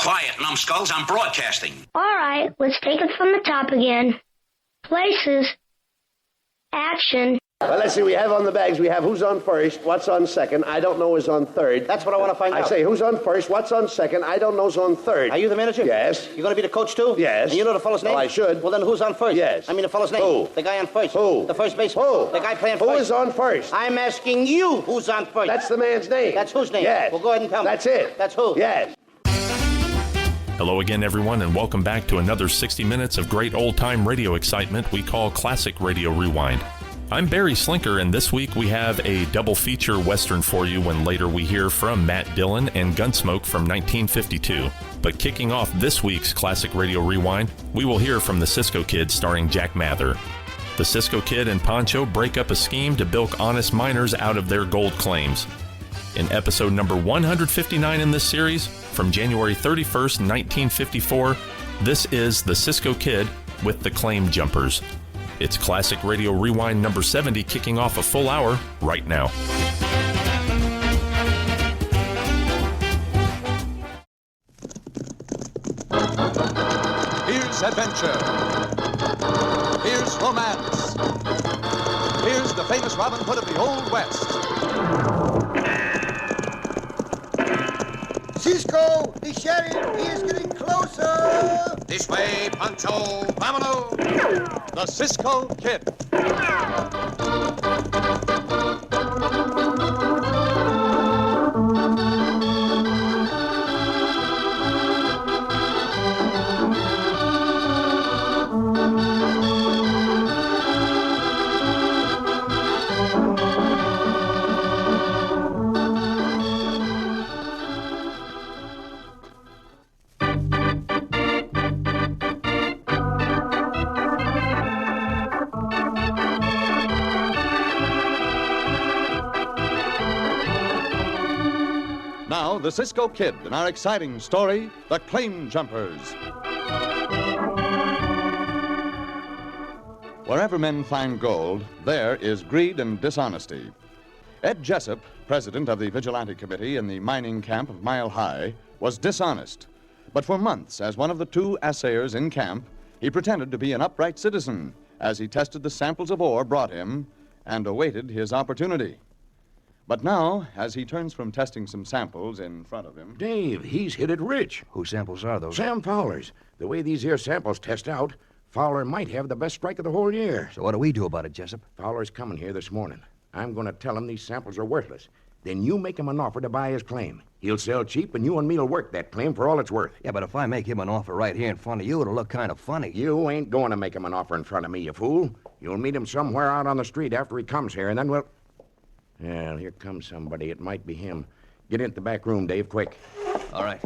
Quiet, numbskulls. I'm broadcasting. All right, let's take it from the top again. Places. Action. Well, let's see. We have on the bags, we have who's on first, what's on second, I don't know is on third. That's what I want to find out. I say who's on first, what's on second, I don't know's on third. Are you the manager? Yes. You going to be the coach, too? Yes. And you know the fellow's name? Well, I should. Well, then who's on first? Yes. I mean the fellow's name. Who? The guy on first. Who? The first baseman. Who? The guy playing first. Who is on first? I'm asking you who's on first. That's the man's name. That's whose name? Yes. Well, go ahead and tell me. That's it. That's who? Yes. Hello again, everyone, and welcome back to another 60 minutes of great old-time radio excitement we call Classic Radio Rewind. I'm Barry Slinker, and this week we have a double feature Western for you when later we hear from Matt Dillon and Gunsmoke from 1952. But kicking off this week's Classic Radio Rewind, we will hear from the Cisco Kid starring Jack Mather. The Cisco Kid and Pancho break up a scheme to bilk honest miners out of their gold claims. In episode number 159 in this series, from January 31st, 1954, this is the Cisco Kid with the Claim Jumpers. It's Classic Radio Rewind number 70 kicking off a full hour right now. Here's adventure. Here's romance. Here's the famous Robin Hood of the Old West. Cisco, the sheriff, he is getting closer. This way, Pancho, vámonos. The Cisco Kid. Now, the Cisco Kid in our exciting story, The Claim Jumpers. Wherever men find gold, there is greed and dishonesty. Ed Jessup, president of the Vigilante Committee in the mining camp of Mile High, was dishonest. But for months, as one of the two assayers in camp, he pretended to be an upright citizen as he tested the samples of ore brought him and awaited his opportunity. But now, as he turns from testing some samples in front of him... Dave, he's hit it rich. Whose samples are those? Sam Fowler's. The way these here samples test out, Fowler might have the best strike of the whole year. So what do we do about it, Jessup? Fowler's coming here this morning. I'm going to tell him these samples are worthless. Then you make him an offer to buy his claim. He'll sell cheap, and you and me'll work that claim for all it's worth. Yeah, but if I make him an offer right here in front of you, it'll look kind of funny. You ain't going to make him an offer in front of me, you fool. You'll meet him somewhere out on the street after he comes here, and then we'll... Well, here comes somebody. It might be him. Get into the back room, Dave, quick. All right.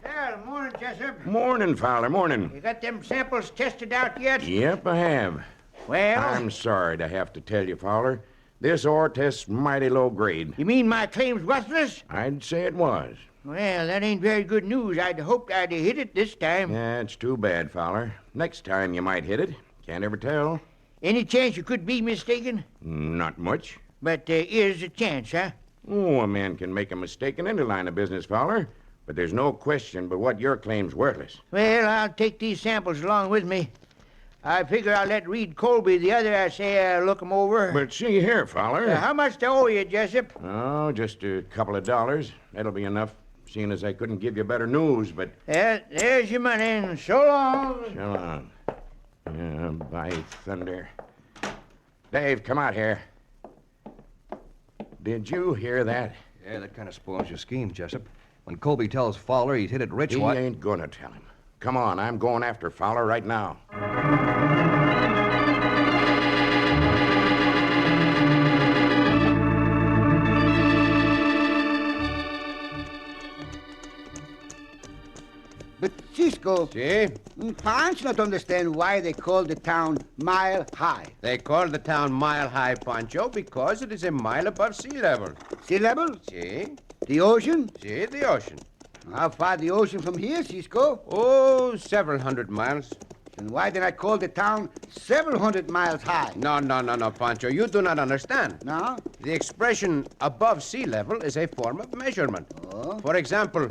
Well, morning, Jessup. Morning, Fowler, morning. You got them samples tested out yet? Yep, I have. Well? I'm sorry to have to tell you, Fowler. This ore test's mighty low grade. You mean my claim's worthless? I'd say it was. Well, that ain't very good news. I'd hoped I'd hit it this time. That's too bad, Fowler. Next time you might hit it. Can't ever tell. Any chance you could be mistaken? Not much. But there is a chance, huh? Oh, a man can make a mistake in any line of business, Fowler. But there's no question but what your claim's worthless. Well, I'll take these samples along with me. I figure I'll let Reed Colby, the other assayer, look 'em over. But see here, Fowler. How much do I owe you, Jessup? Oh, just a couple of dollars. That'll be enough, seeing as I couldn't give you better news, but... Well, there's your money, and so long. So long. By thunder. Dave, come out here. Did you hear that? Yeah, that kind of spoils your scheme, Jessup. When Colby tells Fowler he's hit it rich, He why... ain't gonna tell him. Come on, I'm going after Fowler right now. But, Cisco, See? Pancho not understand why they call the town Mile High. They call the town Mile High, Pancho, because it is a mile above sea level. Sea level? See? The ocean? See, the ocean. How far the ocean from here, Cisco? Oh, several hundred miles. And why did I call the town several hundred miles high? No, Pancho. You do not understand. No? The expression above sea level is a form of measurement. Oh. For example,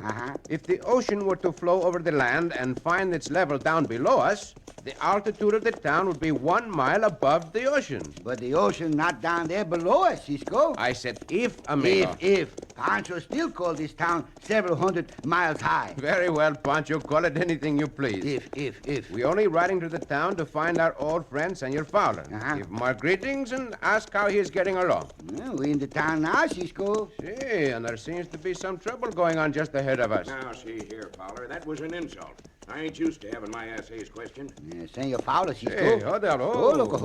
if the ocean were to flow over the land and find its level down below us, the altitude of the town would be 1 mile above the ocean. But the ocean not down there below us, Cisco. I said if, amigo. If. Pancho still called this town several hundred miles high. Very well, Pancho. Call it anything you please. If. We only riding to the town to find our old friend, Senor Fowler. Give him our greetings and ask how he is getting along. Well, we in the town now, Cisco. See, and there seems to be some trouble going on just ahead of us. Now, see here, Fowler, that was an insult. I ain't used to having my assays questioned. Senor Fowler, Cisco. Hey, hold on. Look,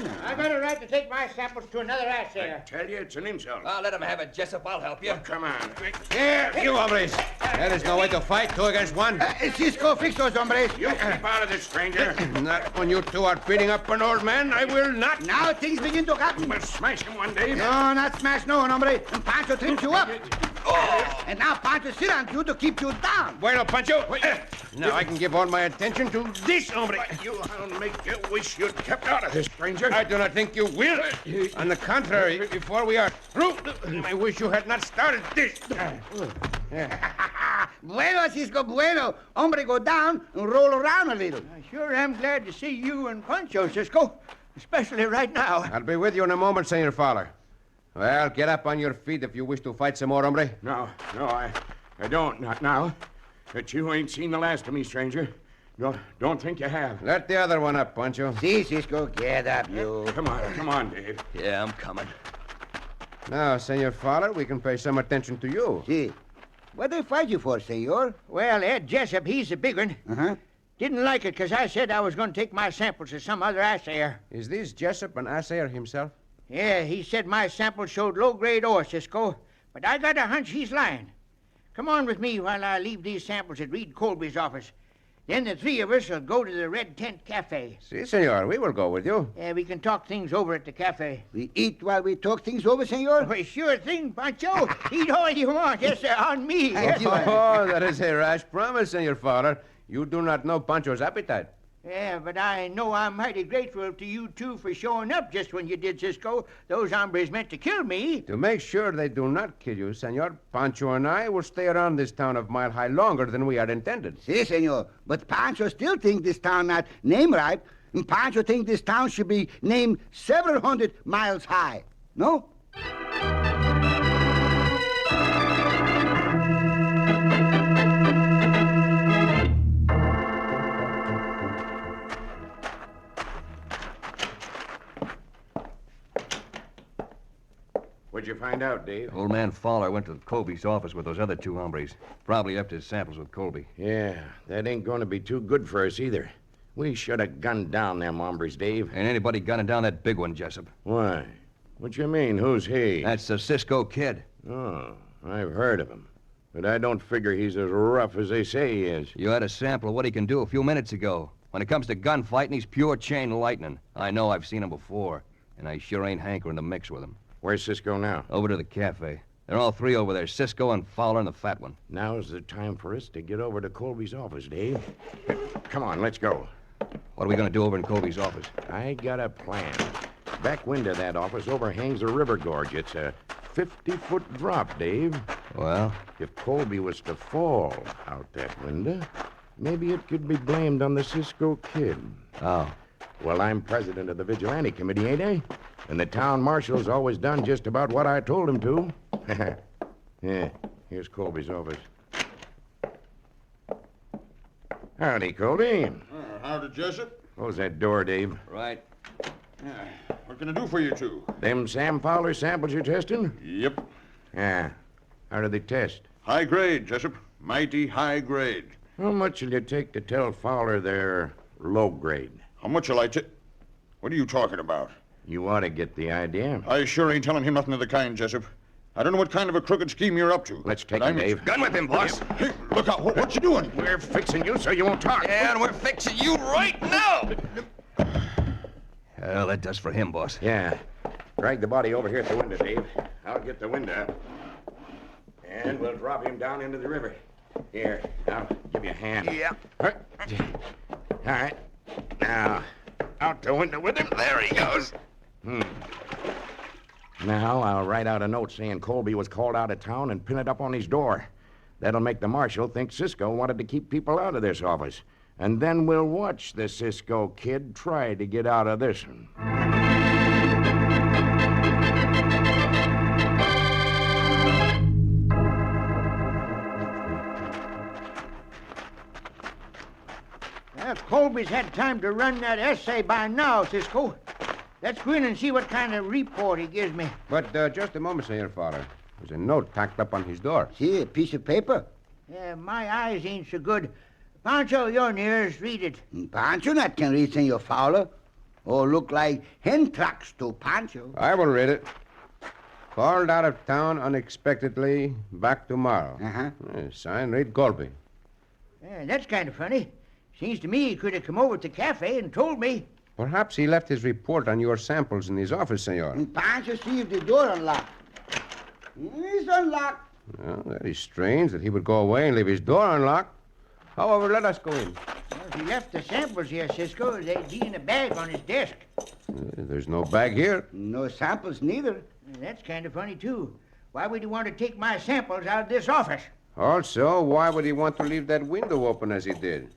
now. I got a right to take my samples to another assayer. I tell you, it's an insult. Let him have it, Jessup. I'll help you. Oh, come on. Here, you hombres. There is no way to fight 2 against 1. Cisco, fix those hombres. You keep out of this, stranger. Not when you two are beating up an old man. I will not. Now things begin to happen. We'll smash him one day. No, not smash no one, hombre. And Pancho trims you up. Oh. And now Pancho sit on you to keep you down. Bueno, Pancho. Now I can give all my attention to this hombre. I'll make you wish you'd kept out of this, stranger. I do not think you will. On the contrary, before we are through, I wish you had not started this. Bueno, Cisco, bueno. Hombre, go down and roll around a little. I sure am glad to see you and Pancho, Cisco. Especially right now. I'll be with you in a moment, Senor Fowler. Well, get up on your feet if you wish to fight some more, hombre. No, I don't. Not now. But you ain't seen the last of me, stranger. No, don't think you have. Let the other one up, Pancho. See, Cisco, get up, you. Come on, Dave. Yeah, I'm coming. Now, Senor Fowler, we can pay some attention to you. See. What they fight you for, senor? Well, Ed Jessup, he's the big one. Didn't like it because I said I was going to take my samples to some other assayer. Is this Jessup an assayer himself? Yeah, he said my samples showed low-grade ore, Cisco. But I got a hunch he's lying. Come on with me while I leave these samples at Reed Colby's office. Then the 3 of us will go to the Red Tent Cafe. Si, senor. We will go with you. Yeah, we can talk things over at the cafe. We eat while we talk things over, senor? Well, sure thing, Pancho. Eat all you want. Yes, sir, on me. Yes, sir. Oh, that is a rash promise, Senor Fowler. You do not know Pancho's appetite. Yeah, but I know I'm mighty grateful to you two for showing up just when you did, Cisco. Those hombres meant to kill me. To make sure they do not kill you, senor, Pancho and I will stay around this town of Mile High longer than we had intended. Si, senor. But Pancho still think this town not named right. And Pancho think this town should be named several hundred miles high. No? What'd you find out, Dave? Old man Fowler went to Colby's office with those other 2 hombres. Probably upped his samples with Colby. Yeah, that ain't going to be too good for us either. We should have gunned down them hombres, Dave. Ain't anybody gunning down that big one, Jessup. Why? What you mean? Who's he? That's the Cisco Kid. Oh, I've heard of him. But I don't figure he's as rough as they say he is. You had a sample of what he can do a few minutes ago. When it comes to gunfighting, he's pure chain lightning. I know I've seen him before, and I sure ain't hankering to mix with him. Where's Cisco now? Over to the cafe. They're all 3 over there, Cisco and Fowler and the fat one. Now's the time for us to get over to Colby's office, Dave. Come on, let's go. What are we going to do over in Colby's office? I got a plan. Back window of that office overhangs the river gorge. It's a 50-foot drop, Dave. Well? If Colby was to fall out that window, maybe it could be blamed on the Cisco Kid. Oh. Well, I'm president of the Vigilante Committee, ain't I? And the town marshal's always done just about what I told him to. Yeah, here's Colby's office. Howdy, Colby. Howdy, Jessup. Close that door, Dave. Right. What can I do for you two? Them Sam Fowler samples you're testing? Yep. Yeah. How do they test? High grade, Jessup. Mighty high grade. How much will you take to tell Fowler they're low grade? How much will I take? What are you talking about? You ought to get the idea. I sure ain't telling him nothing of the kind, Jessup. I don't know what kind of a crooked scheme you're up to. Let's take him, Dave. Gun with him, boss. Hey, look out. What you doing? We're fixing you so you won't talk. Yeah, and we're fixing you right now. Well, that does for him, boss. Yeah. Drag the body over here at the window, Dave. I'll get the window up. And we'll drop him down into the river. Here, I'll give you a hand. Yeah. All right. Now, out the window with him. There he goes. Now, I'll write out a note saying Colby was called out of town and pin it up on his door. That'll make the marshal think Cisco wanted to keep people out of this office. And then we'll watch the Cisco kid try to get out of this one. Well, Colby's had time to run that essay by now, Cisco. Let's go in and see what kind of report he gives me. But just a moment, Senor Fowler. There's a note tacked up on his door. See, a piece of paper. Yeah, my eyes ain't so good. Pancho, you're nearest. Read it. Pancho not can read, Senor Fowler. Oh, look like hen tracks to Pancho. I will read it. Called out of town unexpectedly, back tomorrow. Signed, read Colby. Yeah, that's kind of funny. Seems to me he could have come over to the cafe and told me. Perhaps he left his report on your samples in his office, senor. Pancho see if the door unlocked. It's unlocked. Well, that is strange that he would go away and leave his door unlocked. However, let us go in. Well, he left the samples here, Cisco. They'd be in a bag on his desk. There's no bag here. No samples neither. That's kind of funny, too. Why would he want to take my samples out of this office? Also, why would he want to leave that window open as he did?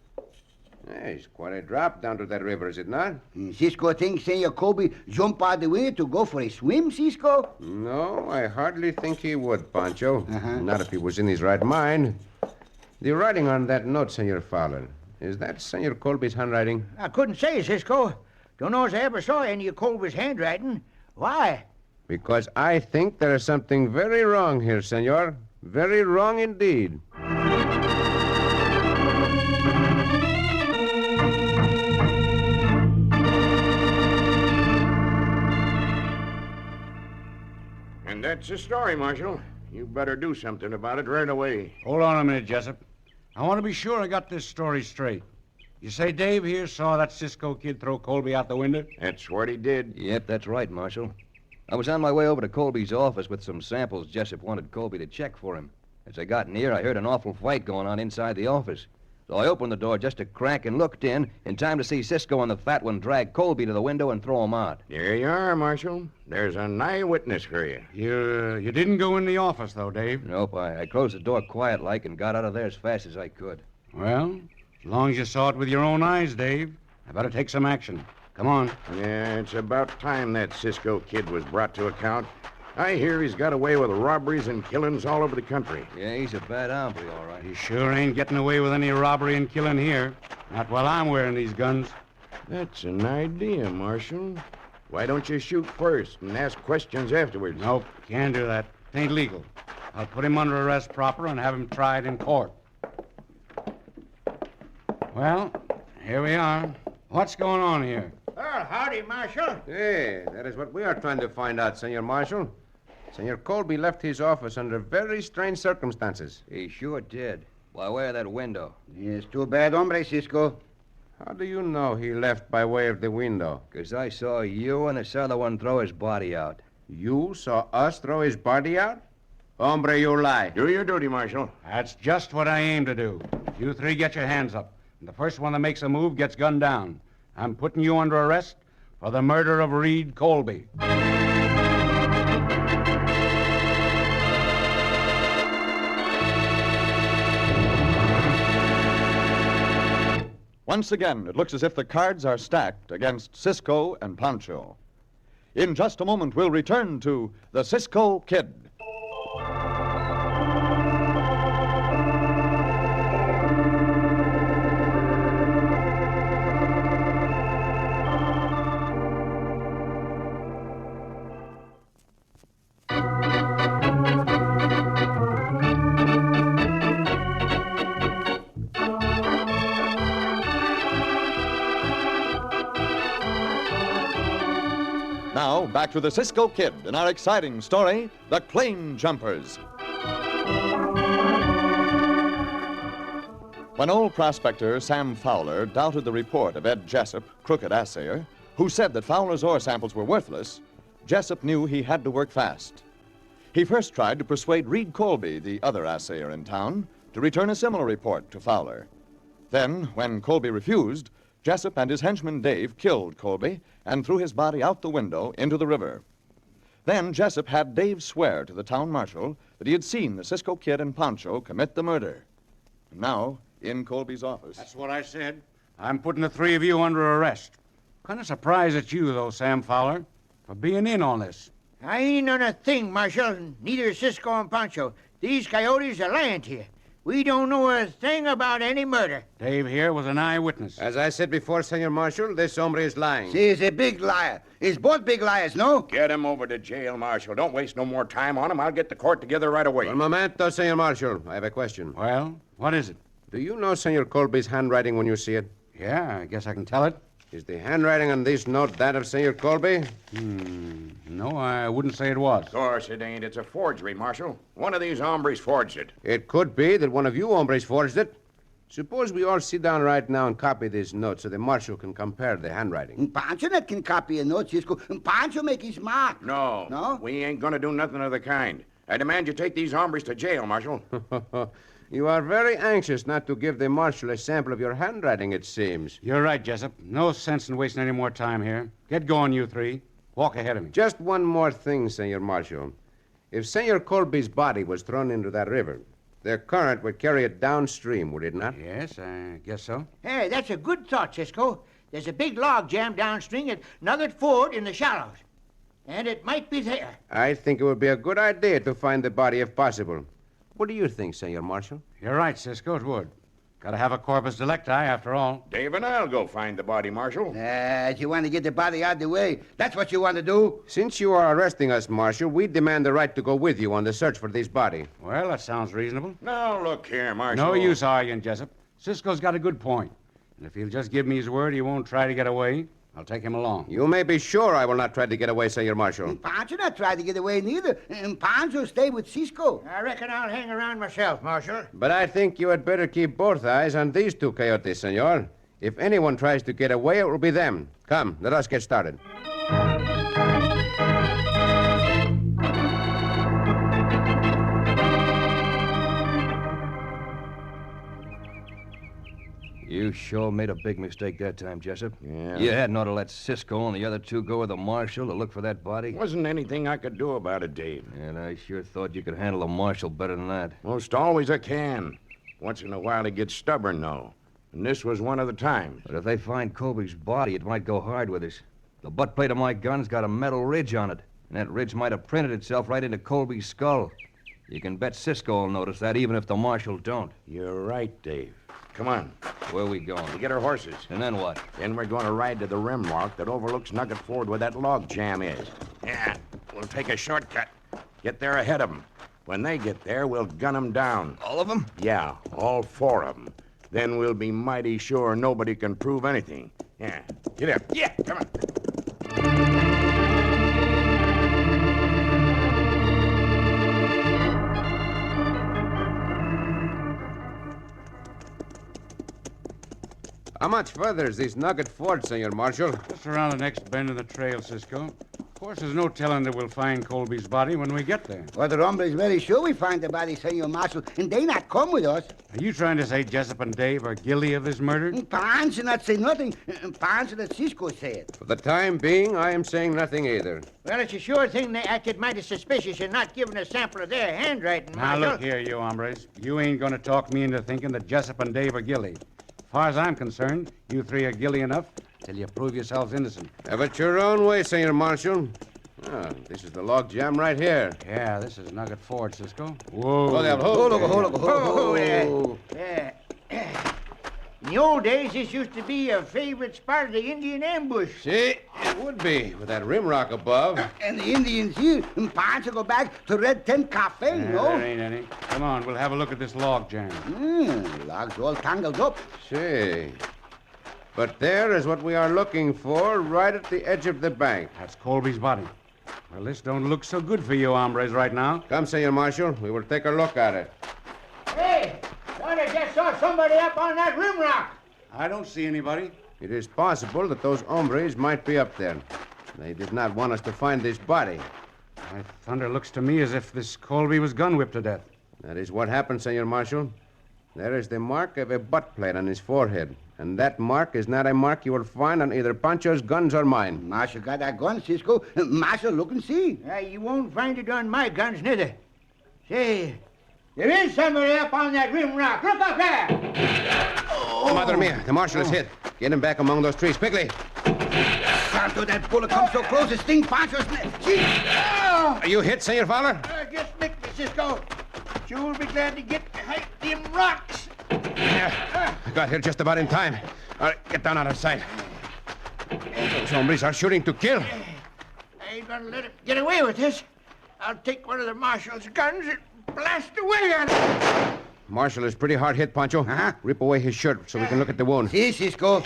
It's quite a drop down to that river, is it not? Cisco thinks Senor Colby jump out the window to go for a swim, Cisco? No, I hardly think he would, Pancho. Not if he was in his right mind. The writing on that note, Senor Fowler, is that Senor Colby's handwriting? I couldn't say, Cisco. Don't know as I ever saw any of Colby's handwriting. Why? Because I think there is something very wrong here, Senor. Very wrong indeed. And that's the story, Marshal. You better do something about it right away. Hold on a minute, Jessup. I want to be sure I got this story straight. You say Dave here saw that Cisco kid throw Colby out the window? That's what he did. Yep, that's right, Marshal. I was on my way over to Colby's office with some samples Jessup wanted Colby to check for him. As I got near, I heard an awful fight going on inside the office. So I opened the door just a crack and looked in time to see Cisco and the fat one drag Colby to the window and throw him out. There you are, Marshal. There's an eyewitness for you. You didn't go in the office, though, Dave? Nope, I closed the door quiet-like and got out of there as fast as I could. Well, as long as you saw it with your own eyes, Dave, I better take some action. Come on. Yeah, it's about time that Cisco kid was brought to account. I hear he's got away with robberies and killings all over the country. Yeah, he's a bad hombre, all right. He sure ain't getting away with any robbery and killing here. Not while I'm wearing these guns. That's an idea, Marshal. Why don't you shoot first and ask questions afterwards? Nope, can't do that. It ain't legal. I'll put him under arrest proper and have him tried in court. Well, here we are. What's going on here? Well, howdy, Marshal. Hey, that is what we are trying to find out, Senor Marshal. Senor Colby left his office under very strange circumstances. He sure did. By way of that window. Yes, too bad, hombre, Cisco. How do you know he left by way of the window? 'Cause I saw you and this other one throw his body out. You saw us throw his body out? Hombre, you lie. Do your duty, Marshal. That's just what I aim to do. You three get your hands up. And the first one that makes a move gets gunned down. I'm putting you under arrest for the murder of Reed Colby. Once again, it looks as if the cards are stacked against Cisco and Pancho. In just a moment, we'll return to the Cisco Kid. Now, back to the Cisco Kid and our exciting story, The Claim Jumpers. When old prospector Sam Fowler doubted the report of Ed Jessup, crooked assayer, who said that Fowler's ore samples were worthless, Jessup knew he had to work fast. He first tried to persuade Reed Colby, the other assayer in town, to return a similar report to Fowler. Then, when Colby refused, Jessup and his henchman Dave killed Colby and threw his body out the window into the river. Then Jessup had Dave swear to the town marshal that he had seen the Cisco Kid and Pancho commit the murder. Now, in Colby's office. That's what I said. I'm putting the three of you under arrest. Kind of surprised at you, though, Sam Fowler, for being in on this. I ain't on a thing, Marshal. Neither Cisco and Pancho. These coyotes are lying to you. We don't know a thing about any murder. Dave here was an eyewitness. As I said before, Senor Marshal, this hombre is lying. He is a big liar. He's both big liars, no? Get him over to jail, Marshal. Don't waste no more time on him. I'll get the court together right away. Un momento, Senor Marshal. I have a question. Well, what is it? Do you know Senor Colby's handwriting when you see it? Yeah, I guess I can tell it. Is the handwriting on this note that of Senor Colby? No, I wouldn't say it was. Of course it ain't. It's a forgery, Marshal. One of these hombres forged it. It could be that one of you hombres forged it. Suppose we all sit down right now and copy this note so the marshal can compare the handwriting. Pancho not can copy a note, Cisco. Pancho make his mark. No. No? We ain't gonna do nothing of the kind. I demand you take these hombres to jail, Marshal. You are very anxious not to give the marshal a sample of your handwriting, it seems. You're right, Jessup. No sense in wasting any more time here. Get going, you three. Walk ahead of me. Just one more thing, Senor Marshal. If Senor Colby's body was thrown into that river, the current would carry it downstream, would it not? Yes, I guess so. Hey, that's a good thought, Cisco. There's a big log jam downstream at Nugget Ford in the shallows. And it might be there. I think it would be a good idea to find the body if possible. What do you think, Senor Marshal? You're right, Cisco, it would. Gotta have a corpus delicti, after all. Dave and I'll go find the body, Marshal. You want to get the body out of the way. That's what you want to do. Since you are arresting us, Marshal, we demand the right to go with you on the search for this body. Well, that sounds reasonable. Now, look here, Marshal. No use arguing, Jessup. Cisco's got a good point. And if he'll just give me his word he won't try to get away, I'll take him along. You may be sure I will not try to get away, Senor Marshal. Pancho not try to get away neither. Pancho stay with Cisco. I reckon I'll hang around myself, Marshal. But I think you had better keep both eyes on these two coyotes, Senor. If anyone tries to get away, it will be them. Come, let us get started. You sure made a big mistake that time, Jessup. Yeah. You hadn't ought to let Cisco and the other two go with the marshal to look for that body. Wasn't anything I could do about it, Dave. And I sure thought you could handle the marshal better than that. Most always I can. Once in a while he gets stubborn, though. And this was one of the times. But if they find Colby's body, it might go hard with us. The butt plate of my gun's got a metal ridge on it, and that ridge might have printed itself right into Colby's skull. You can bet Cisco will notice that, even if the marshal don't. You're right, Dave. Come on. Where are we going? We get our horses. And then what? Then we're going to ride to the rim walk that overlooks Nugget Ford where that log jam is. Yeah, we'll take a shortcut. Get there ahead of them. When they get there, we'll gun them down. All of them? Yeah, all four of them. Then we'll be mighty sure nobody can prove anything. Yeah, get up. Yeah, come on. How much further is this Nugget Ford, Senor Marshal? Just around the next bend in the trail, Cisco. Of course, there's no telling that we'll find Colby's body when we get there. Well, the hombre is very sure we find the body, Senor Marshal, and they not come with us. Are you trying to say Jessup and Dave are guilty of this murder? Pancho not say nothing. Pancho that Cisco said. For the time being, I am saying nothing either. Well, it's a sure thing they acted mighty suspicious in not giving a sample of their handwriting, Now, Marshal. look here, you hombres. You ain't going to talk me into thinking that Jessup and Dave are guilty. As far as I'm concerned, you three are guilty enough till you prove yourselves innocent. Have it your own way, Senor Marshal. Ah, this is the log jam right here. Yeah, this is Nugget Ford, Cisco. Whoa. Oh, yeah. In the old days, this used to be a favorite spot of the Indian ambush. See, it would be, with that rim rock above. And the Indians here, and Pancho go back to Red Tent Cafe, no? There ain't any. Come on, we'll have a look at this log jam. Logs all tangled up. See. But there is what we are looking for, right at the edge of the bank. That's Colby's body. Well, this don't look so good for you hombres right now. Come, Senor Marshal. We will take a look at it. Hey, thought I just saw somebody up on that rim rock. I don't see anybody. It is possible that those hombres might be up there. They did not want us to find this body. My thunder looks to me as if this Colby was gun whipped to death. That is what happened, Senor Marshal. There is the mark of a butt plate on his forehead, And that mark is not a mark you will find on either Pancho's guns or mine. Marshal got that gun, Cisco. Marshal, look and see. You won't find it on my guns, neither. Say, there is somebody up on that rim rock. Look up there! Oh. Madre mia, the marshal is hit. Get him back among those trees, quickly. Santo, that bullet comes so close, it stings Pancho's neck. See? Are you hit, Senor Fowler? Just nick me, Cisco. You'll be glad to get behind them rocks. Yeah, I got here just about in time. All right, get down out of sight. Those hombres are shooting to kill. I ain't gonna let him get away with this. I'll take one of the marshal's guns and blast away at him. Marshal is pretty hard hit, Pancho. Rip away his shirt so we can look at the wound. See, Cisco.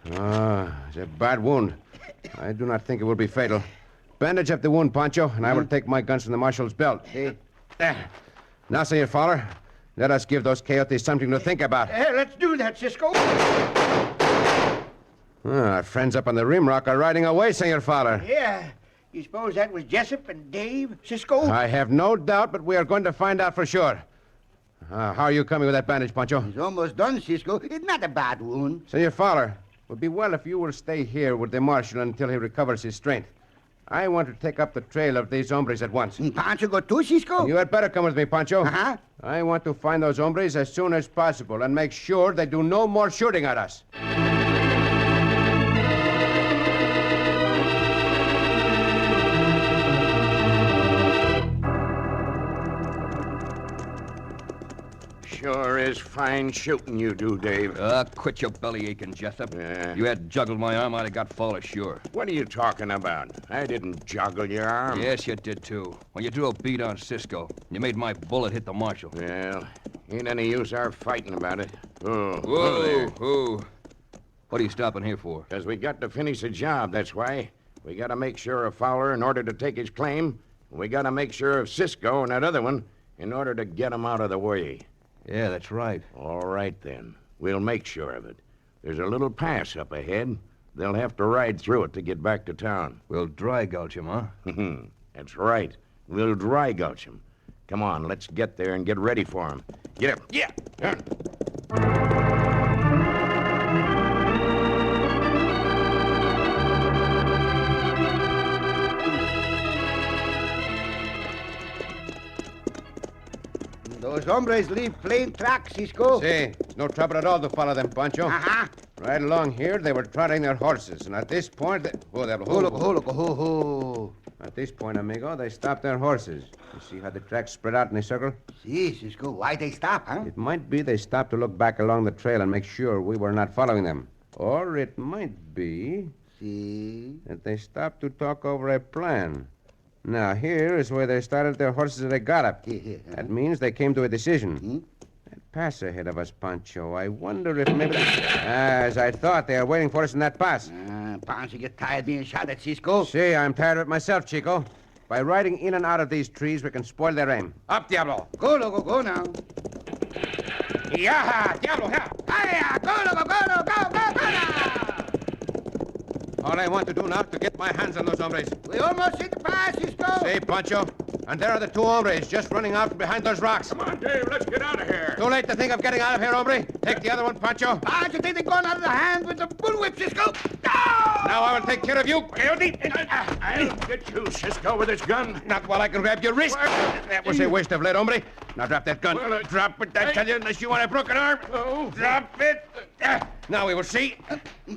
It's a bad wound. I do not think it will be fatal. Bandage up the wound, Pancho, and I will take my guns from the marshal's belt. See? There. Now, Senor Fowler, let us give those coyotes something to think about. Let's do that, Cisco. Our friends up on the rim rock are riding away, Senor Fowler. Yeah. You suppose that was Jessup and Dave, Cisco? I have no doubt, but we are going to find out for sure. How are you coming with that bandage, Pancho? It's almost done, Cisco. It's not a bad wound. Senor Fowler, it would be well if you will stay here with the marshal until he recovers his strength. I want to take up the trail of these hombres at once. Pancho go too, Cisco? You had better come with me, Pancho. I want to find those hombres as soon as possible and make sure they do no more shooting at us. Sure is fine shooting you do, Dave. Quit your belly aching, Jessup. Yeah. You had juggled my arm, I'd have got Fowler sure. What are you talking about? I didn't joggle your arm. Yes, you did, too. When you drew a bead on Cisco, you made my bullet hit the marshal. Well, ain't any use our fighting about it. Oh, Whoa. What are you stopping here for? Because we got to finish the job, that's why. We got to make sure of Fowler in order to take his claim. We got to make sure of Cisco and that other one in order to get him out of the way. Yeah, that's right. All right, then. We'll make sure of it. There's a little pass up ahead. They'll have to ride through it to get back to town. We'll dry gulch him, huh? That's right. We'll dry gulch him. Come on, let's get there and get ready for him. Get up. Yeah. Those hombres leave plain tracks, Cisco. See, it's no trouble at all to follow them, Pancho. Right along here, they were trotting their horses, and at this point, At this point, amigo, they stopped their horses. You see how the tracks spread out in a circle? See, Cisco, why they stop, huh? It might be they stopped to look back along the trail and make sure we were not following them. Or it might be... See? That they stopped to talk over a plan. Now, here is where they started their horses at a gallop. That means they came to a decision. That pass ahead of us, Pancho. I wonder if maybe... As I thought, they are waiting for us in that pass. Pancho get tired being shot at, Cisco. See, I'm tired of it myself, Chico. By riding in and out of these trees, we can spoil their aim. Up, Diablo. Go, loco, go now. Yeah, Diablo, yeah. Hiya, go, loco, go now. All I want to do now is to get my hands on those hombres. We almost hit the pass, Cisco. See, Pancho? And there are the two hombres just running out from behind those rocks. Come on, Dave, let's get out of here. Too late to think of getting out of here, hombre. Take the other one, Pancho. Pancho, think they're going out of the hands with the bullwhip, Cisco. Now I will take care of you, coyote. I'll get you, Cisco, with this gun. Not while I can grab your wrist. That was a waste of lead, hombre. Now drop that gun. Drop it, I tell you, unless you want a broken arm. Drop it. Now we will see.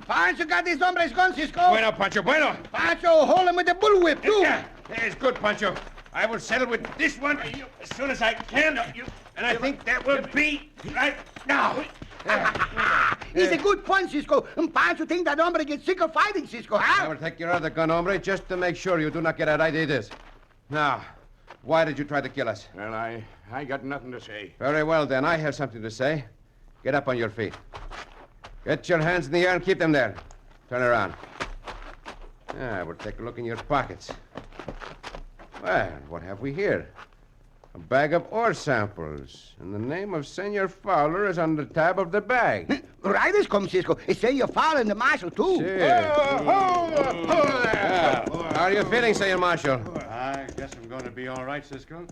Pancho got these hombres' guns, Cisco. Bueno, Pancho, bueno. Pancho, hold him with the bullwhip, too. It's good, Pancho. I will settle with this one as soon as I can. And I think that will be right now. He's a good punch, Cisco. Pancho think that hombre gets sick of fighting, Cisco, huh? I will take your other gun, hombre, just to make sure you do not get a right this. Now, why did you try to kill us? Well, I got nothing to say. Very well, then. I have something to say. Get up on your feet. Get your hands in the air and keep them there. Turn around. I will take a look in your pockets. Well, what have we here? A bag of ore samples. And the name of Senor Fowler is on the tab of the bag. Riders come, Cisco. It's Senor Fowler and the Marshal, too. How are you feeling, Senor Marshal? I guess I'm going to be all right, Cisco.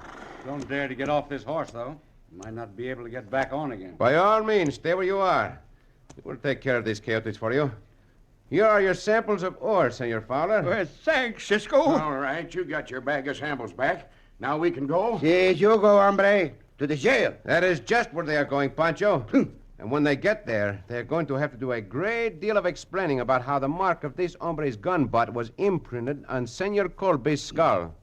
Don't dare to get off this horse, though. Might not be able to get back on again. By all means, stay where you are. We'll take care of these coyotes for you. Here are your samples of ore, Senor Fowler. Well, thanks, Cisco. All right, you got your bag of samples back. Now we can go? Yes, you go, hombre. To the jail. That is just where they are going, Pancho. And when they get there, they're going to have to do a great deal of explaining about how the mark of this hombre's gun butt was imprinted on Senor Colby's skull.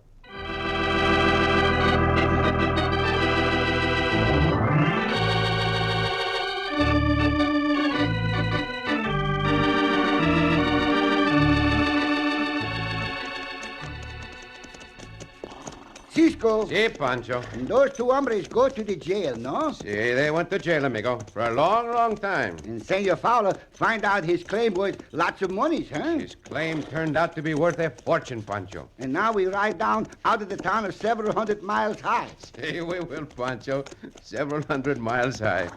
Cisco. Si, Pancho. And those two hombres go to the jail, no? Si, they went to jail, amigo, for a long, long time. And Senor Fowler find out his claim was lots of monies, huh? His claim turned out to be worth a fortune, Pancho. And now we ride down out of the town of several hundred miles high. Si, we will, Pancho. Several hundred miles high.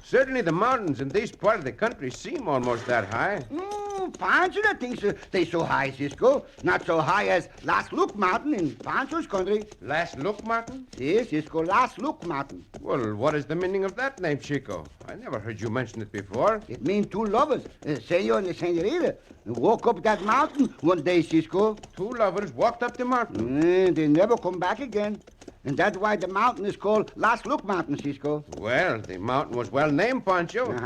Certainly the mountains in this part of the country seem almost that high. No, Pancho don't think so. They so high, Cisco. Not so high as Last Look Mountain in Pancho's country. Last Look Mountain? Yes, Cisco, Last Look Mountain. Well, what is the meaning of that name, Chico? I never heard you mention it before. It means two lovers, Senor and the Senorita. Walk up that mountain one day, Cisco. Two lovers walked up the mountain. They never come back again. And that's why the mountain is called Last Look Mountain, Cisco. Well, the mountain was well named, Pancho.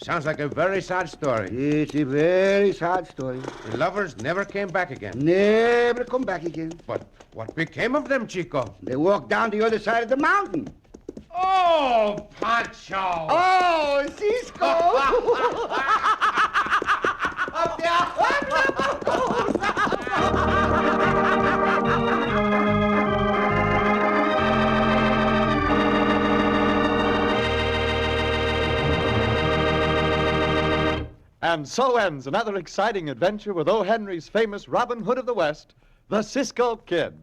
Sounds like a very sad story. It's a very sad story. The lovers never came back again. Never come back again. But what became of them, Chico? They walked down the other side of the mountain. Oh, Pancho! Oh, Cisco! Up there! And so ends another exciting adventure with O. Henry's famous Robin Hood of the West, the Cisco Kid.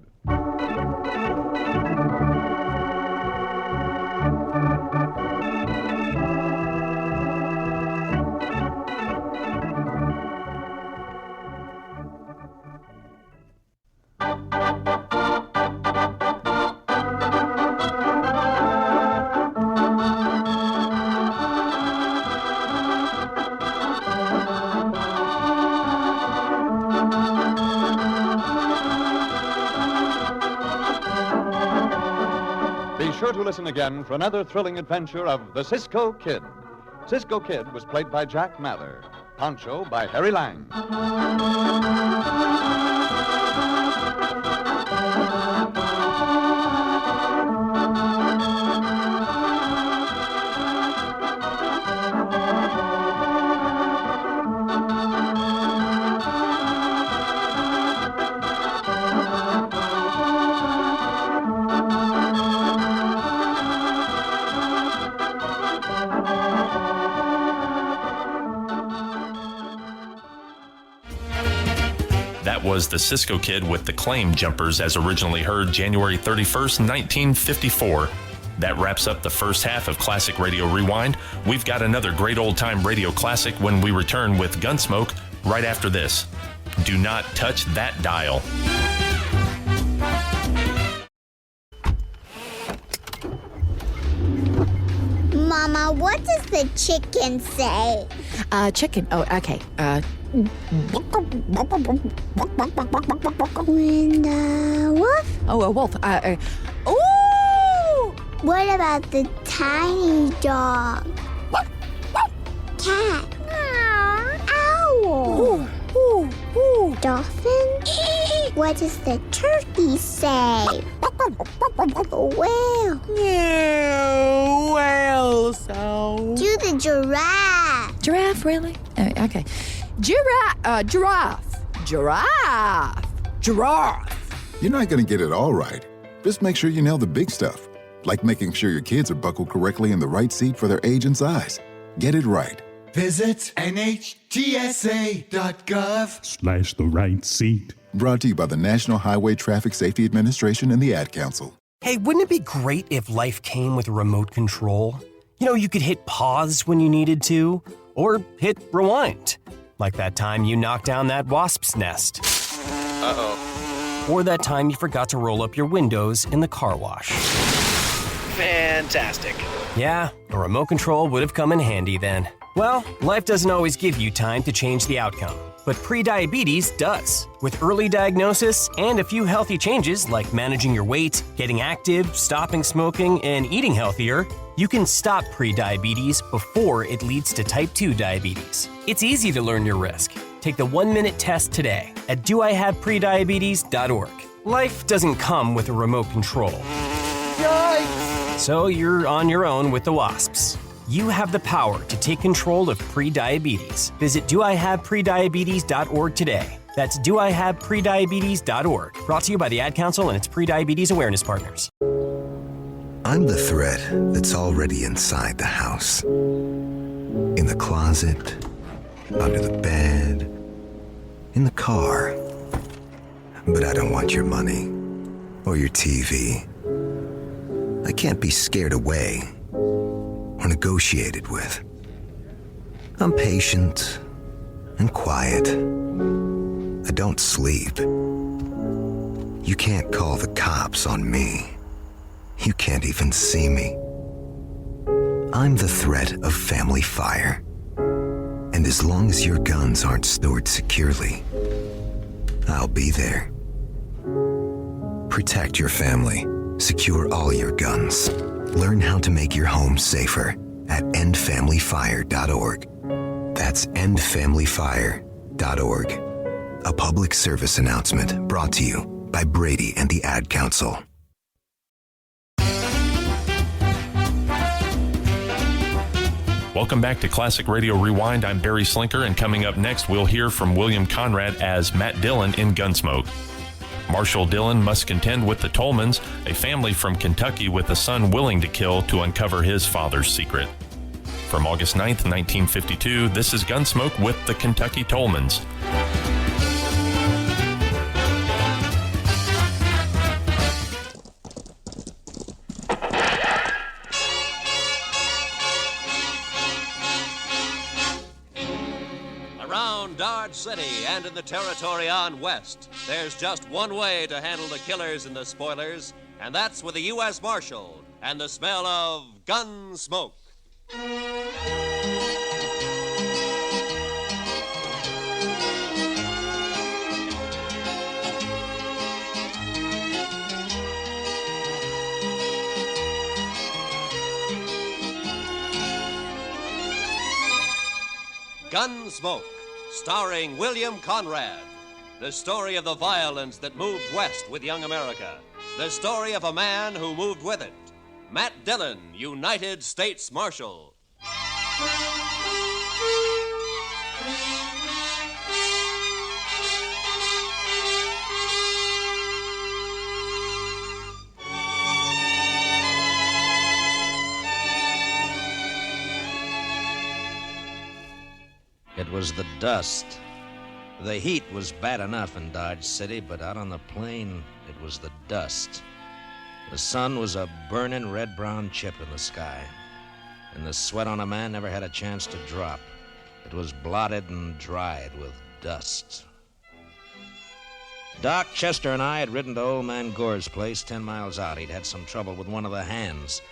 Be sure to listen again for another thrilling adventure of the Cisco Kid. Cisco Kid was played by Jack Mather. Pancho by Harry Lang. That was the Cisco Kid with the Claim Jumpers as originally heard January 31st, 1954. That wraps up the first half of Classic Radio Rewind. We've got another great old-time radio classic when we return with Gunsmoke right after this. Do not touch that dial. Mama, what does the chicken say? Chicken. Oh, okay. And the wolf? Oh, a wolf. Ooh! What about the tiny dog? Cat? Owl? Dolphin? What does the turkey say? Whale? Whale sound. Do the giraffe. Giraffe, really? Okay. Giraffe. You're not going to get it all right. Just make sure you nail the big stuff, like making sure your kids are buckled correctly in the right seat for their age and size. Get it right. Visit NHTSA.gov/the right seat. Brought to you by the National Highway Traffic Safety Administration and the Ad Council. Hey, wouldn't it be great if life came with a remote control? You know, you could hit pause when you needed to, or hit rewind. Like that time you knocked down that wasp's nest. Uh-oh. Or that time you forgot to roll up your windows in the car wash. Fantastic. Yeah, a remote control would have come in handy then. Well, life doesn't always give you time to change the outcome, but prediabetes does. With early diagnosis and a few healthy changes like managing your weight, getting active, stopping smoking, and eating healthier, you can stop prediabetes before it leads to type 2 diabetes. It's easy to learn your risk. Take the 1-minute test today at doihaveprediabetes.org. Life doesn't come with a remote control. Yikes! So you're on your own with the wasps. You have the power to take control of prediabetes. Visit doihaveprediabetes.org today. That's doihaveprediabetes.org. Brought to you by the Ad Council and its Prediabetes Awareness Partners. I'm the threat that's already inside the house. In the closet, under the bed, in the car. But I don't want your money or your TV. I can't be scared away or negotiated with. I'm patient and quiet. I don't sleep. You can't call the cops on me. You can't even see me. I'm the threat of family fire. And as long as your guns aren't stored securely, I'll be there. Protect your family. Secure all your guns. Learn how to make your home safer at endfamilyfire.org. That's endfamilyfire.org. A public service announcement brought to you by Brady and the Ad Council. Welcome back to Classic Radio Rewind. I'm Barry Slinker, and coming up next, we'll hear from William Conrad as Matt Dillon in Gunsmoke. Marshal Dillon must contend with the Tolmans, a family from Kentucky with a son willing to kill to uncover his father's secret. From August 9th, 1952, this is Gunsmoke with the Kentucky Tolmans. Dodge City and in the territory on west, there's just one way to handle the killers and the spoilers, and that's with a U.S. Marshal and the smell of gun smoke. Gunsmoke, starring William Conrad. The story of the violence that moved west with young America. The story of a man who moved with it. Matt Dillon, United States Marshal. It was the dust. The heat was bad enough in Dodge City, but out on the plain, it was the dust. The sun was a burning red-brown chip in the sky, and the sweat on a man never had a chance to drop. It was blotted and dried with dust. Doc, Chester, and I had ridden to old man Gore's place 10 miles out. He'd had some trouble with one of the hands.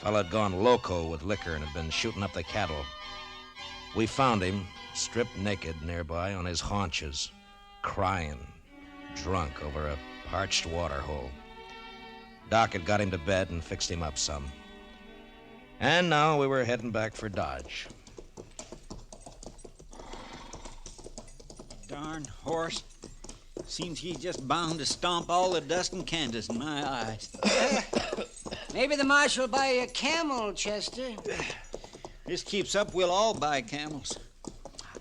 Fellow had gone loco with liquor and had been shooting up the cattle. We found him, stripped naked nearby on his haunches, crying, drunk over a parched water hole. Doc had got him to bed and fixed him up some. And now we were heading back for Dodge. Darn horse. Seems he's just bound to stomp all the dust in Kansas in my eyes. Maybe the marshal will buy you a camel, Chester. This keeps up, we'll all buy camels.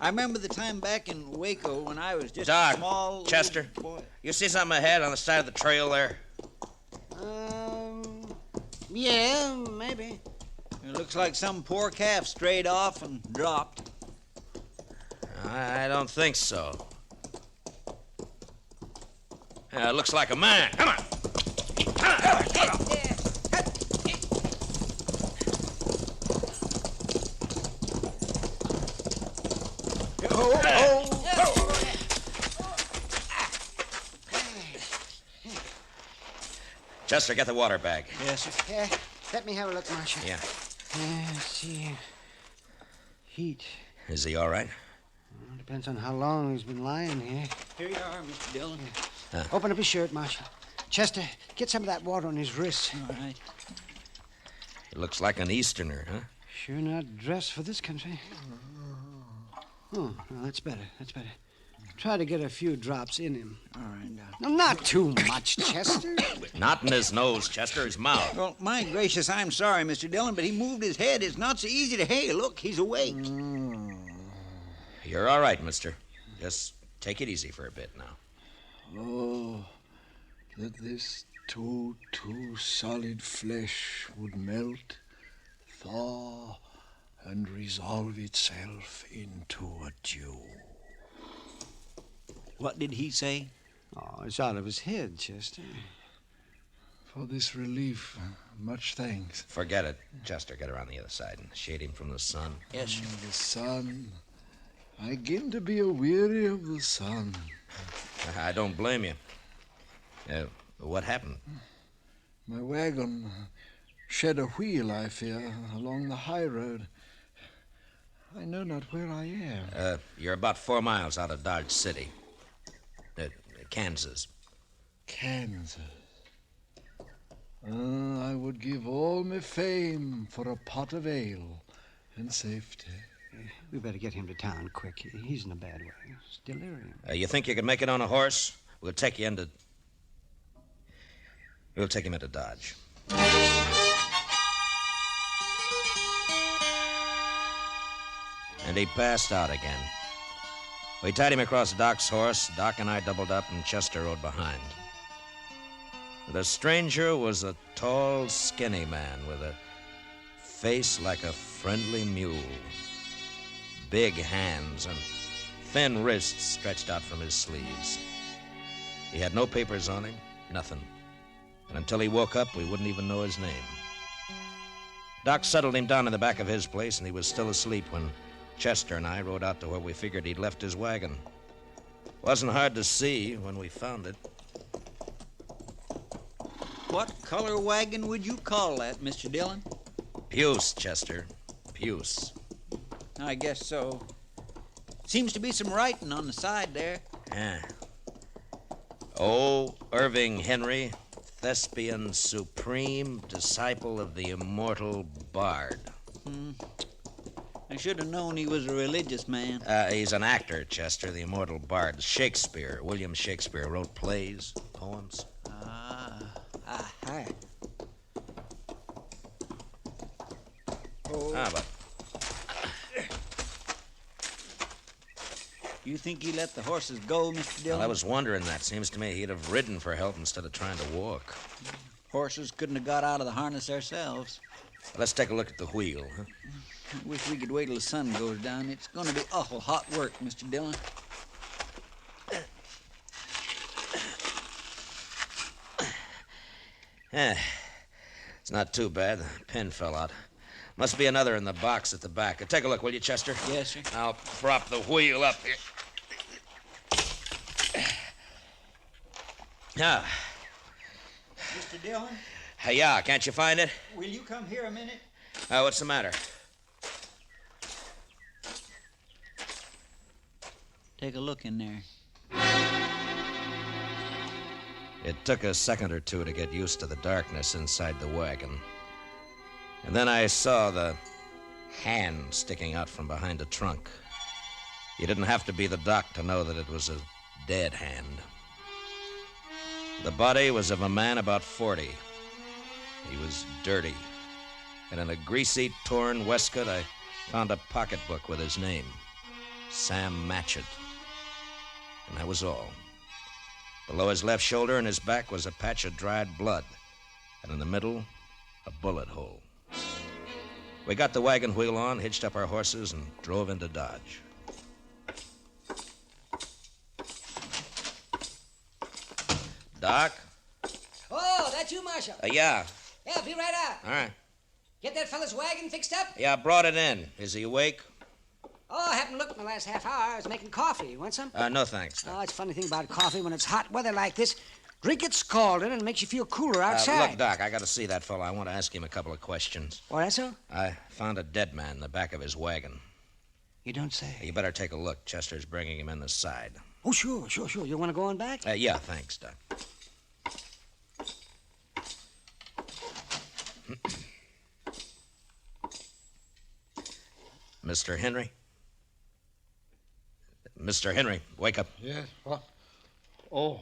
I remember the time back in Waco when I was just Doc, a small... Chester, boy. You see something ahead on the side of the trail there? Yeah, maybe. It looks like some poor calf strayed off and dropped. I don't think so. It looks like a man. Come on. Chester, get the water bag. Yes, sir. Yeah, let me have a look, Marshal. Yeah. Let's see. heat. Is he all right? Well, depends on how long he's been lying here. Here you are, Mr. Dillon. Open up his shirt, Marshal. Chester, get some of that water on his wrists. All right. He looks like an Easterner, huh? Sure not dressed for this country. Oh, well, that's better. That's better. Try to get a few drops in him. All right, Doc. No, not too much, Chester. Not in his nose, Chester, his mouth. Well, my gracious, I'm sorry, Mr. Dillon, but he moved his head. It's not so easy to... Hey, look, he's awake. You're all right, mister. Just take it easy for a bit now. Oh, that this too solid flesh would melt, thaw, and resolve itself into a dew. What did he say? Oh, it's out of his head, Chester. For this relief, much thanks. Forget it. Chester, get around the other side and shade him from the sun. Yes, sir. The sun. I begin to be a-weary of the sun. I don't blame you. What happened? My wagon shed a wheel, I fear, along the high road. I know not where I am. You're about 4 miles out of Dodge City. Kansas. Kansas. I would give all my fame for a pot of ale and safety. We better get him to town quick. He's in a bad way. It's delirium. You think you can make it on a horse? We'll take you into... We'll take him into Dodge. And he passed out again. We tied him across Doc's horse. Doc and I doubled up, and Chester rode behind. The stranger was a tall, skinny man with a face like a friendly mule. Big hands and thin wrists stretched out from his sleeves. He had no papers on him, nothing. And until he woke up, we wouldn't even know his name. Doc settled him down in the back of his place, and he was still asleep when Chester and I rode out to where we figured he'd left his wagon. Wasn't hard to see when we found it. What color wagon would you call that, Mr. Dillon? Puce, Chester. Puce. I guess so. Seems to be some writing on the side there. Yeah. Oh, Irving Henry, thespian supreme, disciple of the immortal bard. I should have known he was a religious man. He's an actor, Chester, the immortal bard. Shakespeare, William Shakespeare, wrote plays, poems. Hi. But You think he let the horses go, Mr. Dillon? well, I was wondering that. Seems to me he'd have ridden for help instead of trying to walk. Horses couldn't have got out of the harness themselves. Let's take a look at the wheel, huh? Wish we could wait till the sun goes down. It's going to be awful hot work, Mr. Dillon. It's not too bad. The pin fell out. Must be another in the box at the back. Take a look, will you, Chester? Yes, sir. I'll prop the wheel up here. Mr. Dillon? Yeah, can't you find it? Will you come here a minute? What's the matter? Take a look in there. It took a second or two to get used to the darkness inside the wagon. And then I saw the hand sticking out from behind the trunk. You didn't have to be the doc to know that it was a dead hand. The body was of a man about 40. He was dirty. And in a greasy, torn waistcoat, I found a pocketbook with his name, Sam Matchett. And that was all. Below his left shoulder and his back was a patch of dried blood. And in the middle, a bullet hole. We got the wagon wheel on, hitched up our horses, and drove into Dodge. Doc? Oh, that's you, Marshal. Yeah. Yeah, I'll be right out. All right. Get that fella's wagon fixed up? Yeah, I brought it in. Is he awake? Oh, I haven't looked in the last half hour. I was making coffee. You want some? No, thanks. Oh, it's a funny thing about coffee. When it's hot weather like this, drink it scalding and it makes you feel cooler outside. Look, Doc, I got to see that fella. I want to ask him a couple of questions. Oh, that's so? I found a dead man in the back of his wagon. You don't say. You better take a look. Chester's bringing him in the side. Oh, sure. You want to go on back? Yeah, thanks, Doc. Mr. Henry? Mr. Henry, wake up. Yes, what? Oh.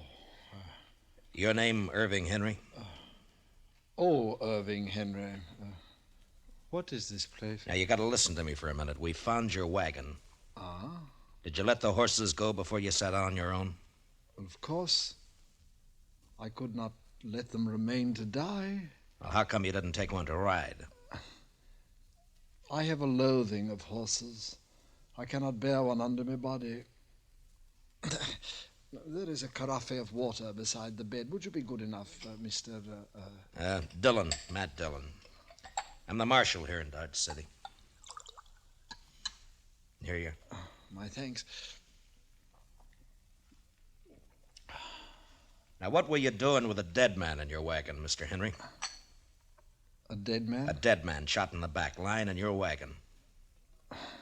Your name, Irving Henry? Irving Henry. What is this place? Now, you got to listen to me for a minute. We found your wagon. Ah? Did you let the horses go before you sat on your own? Of course. I could not let them remain to die. Well, how come you didn't take one to ride? I have a loathing of horses. I cannot bear one under my body. There is a carafe of water beside the bed. Would you be good enough, Mr. Dillon, Matt Dillon. I'm the marshal here in Dodge City. Here you are. My thanks. Now, what were you doing with a dead man in your wagon, Mr. Henry? A dead man? A dead man shot in the back, lying in your wagon.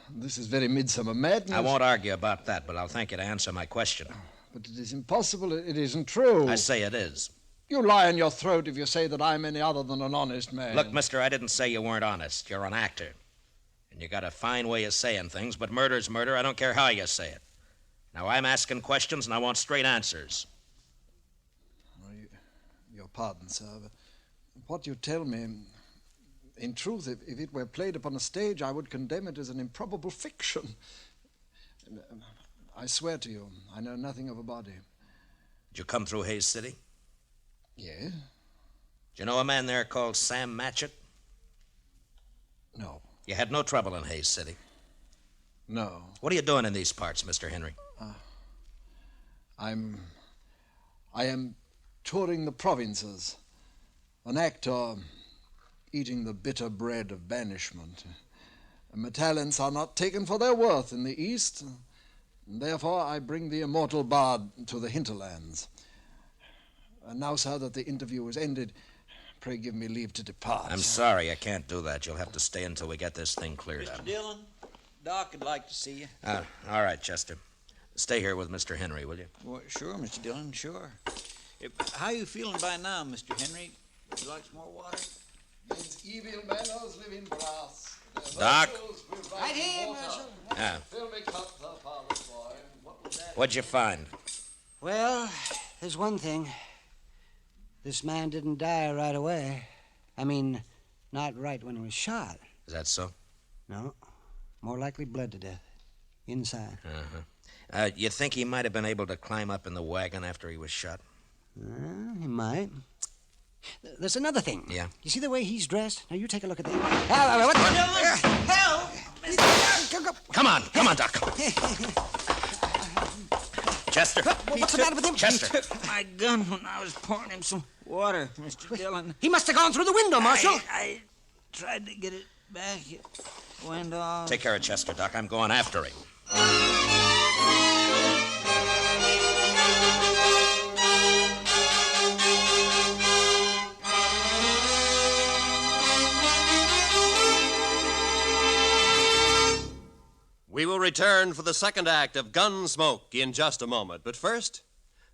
This is very midsummer madness. I won't argue about that, but I'll thank you to answer my question. But it is impossible. It isn't true. I say it is. You lie in your throat if you say that I'm any other than an honest man. Look, mister, I didn't say you weren't honest. You're an actor. And you got a fine way of saying things, but murder's murder. I don't care how you say it. Now, I'm asking questions, and I want straight answers. Your pardon, sir. But what you tell me, in truth, if it were played upon a stage, I would condemn it as an improbable fiction. I swear to you, I know nothing of a body. Did you come through Hayes City? Yes. Do you know a man there called Sam Matchett? No. You had no trouble in Hayes City? No. What are you doing in these parts, Mr. Henry? I am touring the provinces. An actor eating the bitter bread of banishment. My talents are not taken for their worth in the East, and therefore I bring the immortal bard to the hinterlands. And now, sir, that the interview is ended, pray give me leave to depart. I'm sorry, I can't do that. You'll have to stay until we get this thing cleared up. Mr. Dillon, Doc would like to see you. All right, Chester. Stay here with Mr. Henry, will you? Well, sure, Mr. Dillon, sure. How you feeling by now, Mr. Henry? Would you like some more water? These evil manners live in brass. Doc? Right here, Marshal. Fill me cup, the parlor boy. What was that? What'd you find? Well, there's one thing. This man didn't die right away. I mean, not right when he was shot. Is that so? No. More likely bled to death. Inside. You think he might have been able to climb up in the wagon after he was shot? He might. There's another thing. Yeah? You see the way he's dressed? Now, you take a look at that. What? Help! Come on, Doc. Chester. What's the matter with him? Chester. He took my gun when I was pouring him some water, Mr. Dillon. He must have gone through the window, Marshal. I tried to get it back. It went off. Take care of Chester, Doc. I'm going after him. We will return for the second act of Gunsmoke in just a moment. But first,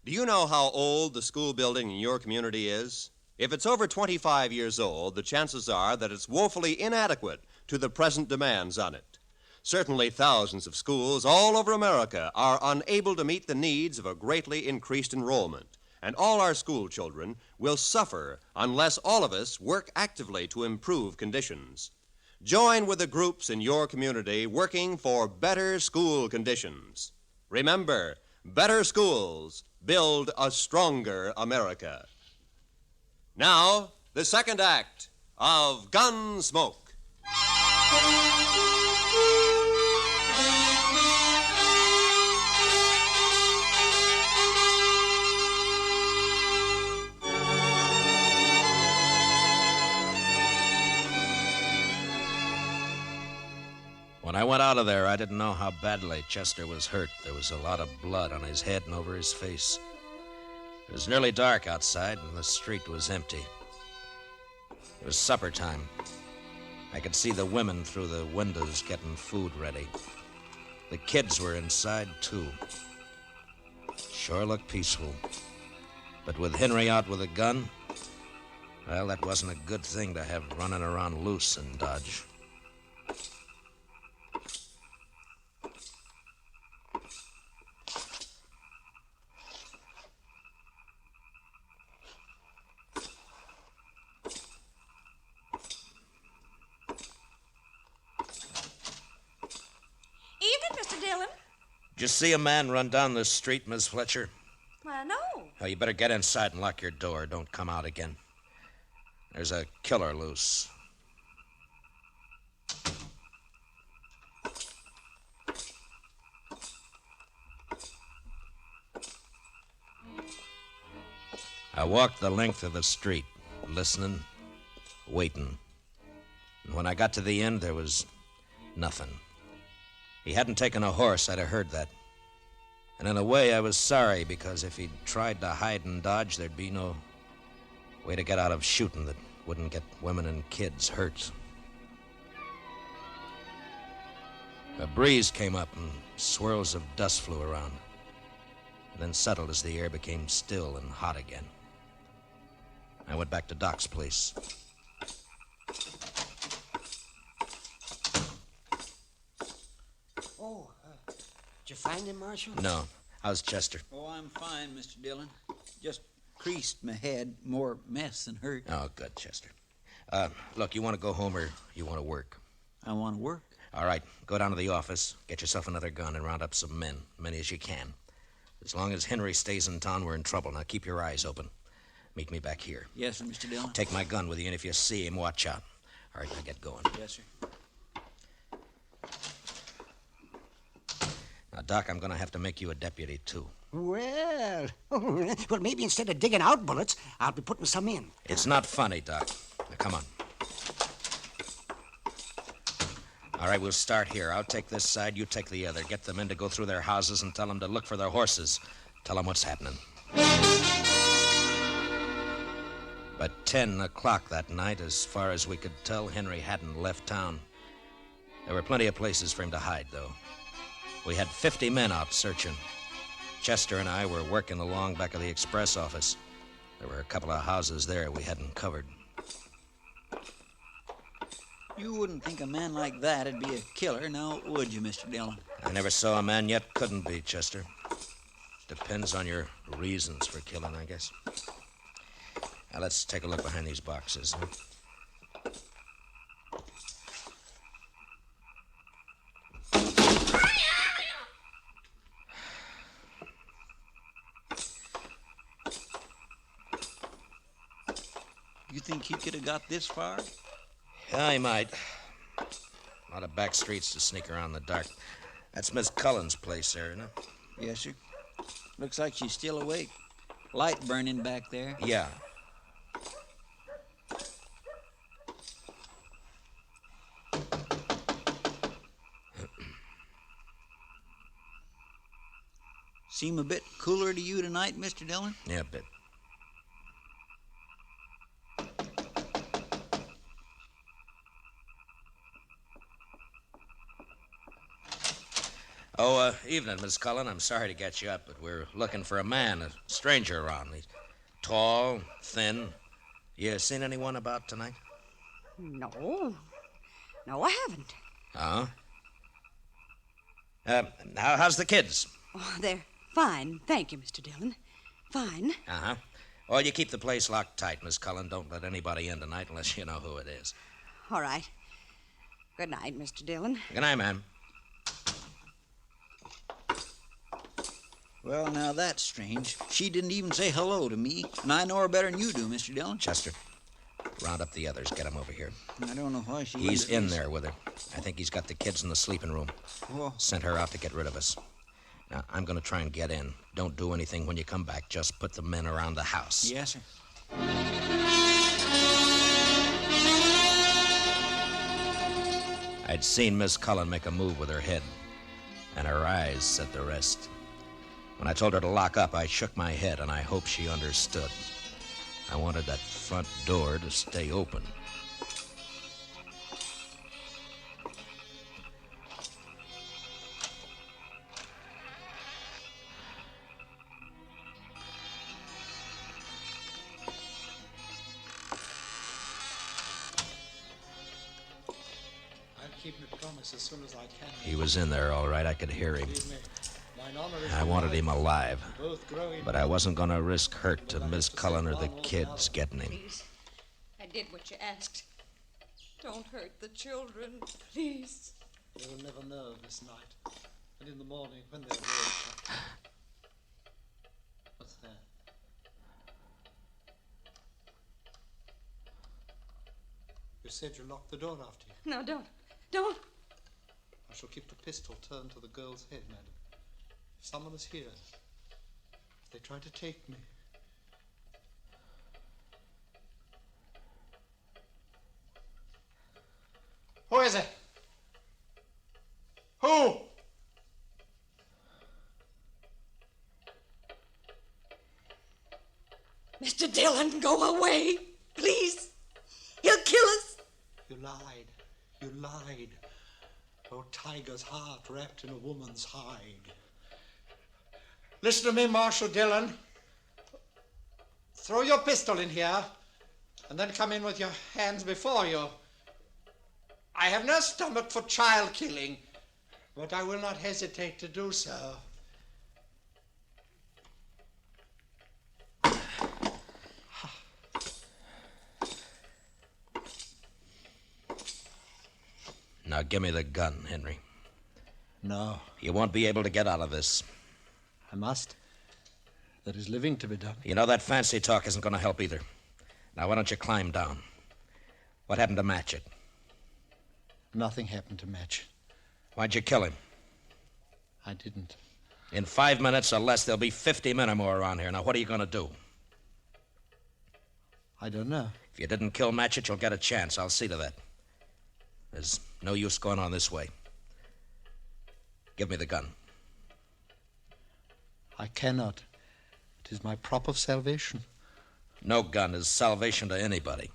do you know how old the school building in your community is? If it's over 25 years old, the chances are that it's woefully inadequate to the present demands on it. Certainly thousands of schools all over America are unable to meet the needs of a greatly increased enrollment, and all our school children will suffer unless all of us work actively to improve conditions. Join with the groups in your community working for better school conditions. Remember, better schools build a stronger America. Now, the second act of Gunsmoke. When I went out of there, I didn't know how badly Chester was hurt. There was a lot of blood on his head and over his face. It was nearly dark outside, and the street was empty. It was supper time. I could see the women through the windows getting food ready. The kids were inside, too. Sure looked peaceful. But with Henry out with a gun, well, that wasn't a good thing to have running around loose in Dodge. Did you see a man run down the street, Miss Fletcher? No. Oh, you better get inside and lock your door. Don't come out again. There's a killer loose. I walked the length of the street, listening, waiting. And when I got to the end, there was nothing. He hadn't taken a horse, I'd have heard that. And in a way, I was sorry, because if he'd tried to hide and dodge, there'd be no way to get out of shooting that wouldn't get women and kids hurt. A breeze came up and swirls of dust flew around, and then settled as the air became still and hot again. I went back to Doc's place. Did you find him, Marshal? No. How's Chester? Oh, I'm fine, Mr. Dillon. Just creased my head. More mess than hurt. Oh, good, Chester. Look, you want to go home or you want to work? I want to work. All right, go down to the office, get yourself another gun, and round up some men, many as you can. As long as Henry stays in town, we're in trouble. Now, keep your eyes open. Meet me back here. Yes, sir, Mr. Dillon. Take my gun with you, and if you see him, watch out. All right, now get going. Yes, sir. Now, Doc, I'm going to have to make you a deputy, too. Well, maybe instead of digging out bullets, I'll be putting some in. It's not funny, Doc. Now, come on. All right, we'll start here. I'll take this side, you take the other. Get the men to go through their houses and tell them to look for their horses. Tell them what's happening. By 10 o'clock that night, as far as we could tell, Henry hadn't left town. There were plenty of places for him to hide, though. We had 50 men out searching. Chester and I were working along back of the express office. There were a couple of houses there we hadn't covered. You wouldn't think a man like that'd be a killer, now would you, Mr. Dillon? I never saw a man yet couldn't be, Chester. Depends on your reasons for killing, I guess. Now, let's take a look behind these boxes. You think he could have got this far? Yeah, he might. A lot of back streets to sneak around in the dark. That's Miss Cullen's place there, isn't it? Yes, sir. Looks like she's still awake. Light burning back there. Yeah. Seem a bit cooler to you tonight, Mr. Dillon? Yeah, a bit. Oh, evening, Miss Cullen. I'm sorry to get you up, but we're looking for a man, a stranger around. He's tall, thin. You seen anyone about tonight? No. No, I haven't. Oh? How's the kids? Oh, they're fine. Thank you, Mr. Dillon. Fine. Uh-huh. Well, you keep the place locked tight, Miss Cullen. Don't let anybody in tonight unless you know who it is. All right. Good night, Mr. Dillon. Good night, ma'am. Well, now that's strange. She didn't even say hello to me, and I know her better than you do, Mr. Dillon. Chester, round up the others. Get them over here. I don't know why she... He's in there with her. I think he's got the kids in the sleeping room. Oh. Sent her out to get rid of us. Now, I'm going to try and get in. Don't do anything when you come back. Just put the men around the house. Yes, sir. I'd seen Miss Cullen make a move with her head, and her eyes said the rest. When I told her to lock up, I shook my head, and I hoped she understood. I wanted that front door to stay open. keep my promise as soon as I can. He was in there, all right. I could hear him. I wanted him alive, but I wasn't going to risk hurt to Miss Cullen or the kids getting him. Please. I did what you asked. Don't hurt the children, please. They will never know this night. And in the morning, when they're awake. What's that? You said you locked the door after you. No, don't. Don't. I shall keep the pistol turned to the girl's head, madam. If someone is here, if they try to take me. Who is it? Who? Mr. Dillon, go away. Please. He'll kill us. You lied. You lied. Oh, tiger's heart wrapped in a woman's hide. Listen to me, Marshal Dillon. Throw your pistol in here, and then come in with your hands before you. I have no stomach for child killing, but I will not hesitate to do so. Now give me the gun, Henry. No. You won't be able to get out of this. I must. There is living to be done. You know, that fancy talk isn't going to help either. Now, why don't you climb down? What happened to Matchett? Nothing happened to Match. Why'd you kill him? I didn't. In 5 minutes or less, there'll be 50 men or more around here. Now, what are you going to do? I don't know. If you didn't kill Matchett, you'll get a chance. I'll see to that. There's no use going on this way. Give me the gun. I cannot. It is my prop of salvation. No gun is salvation to anybody.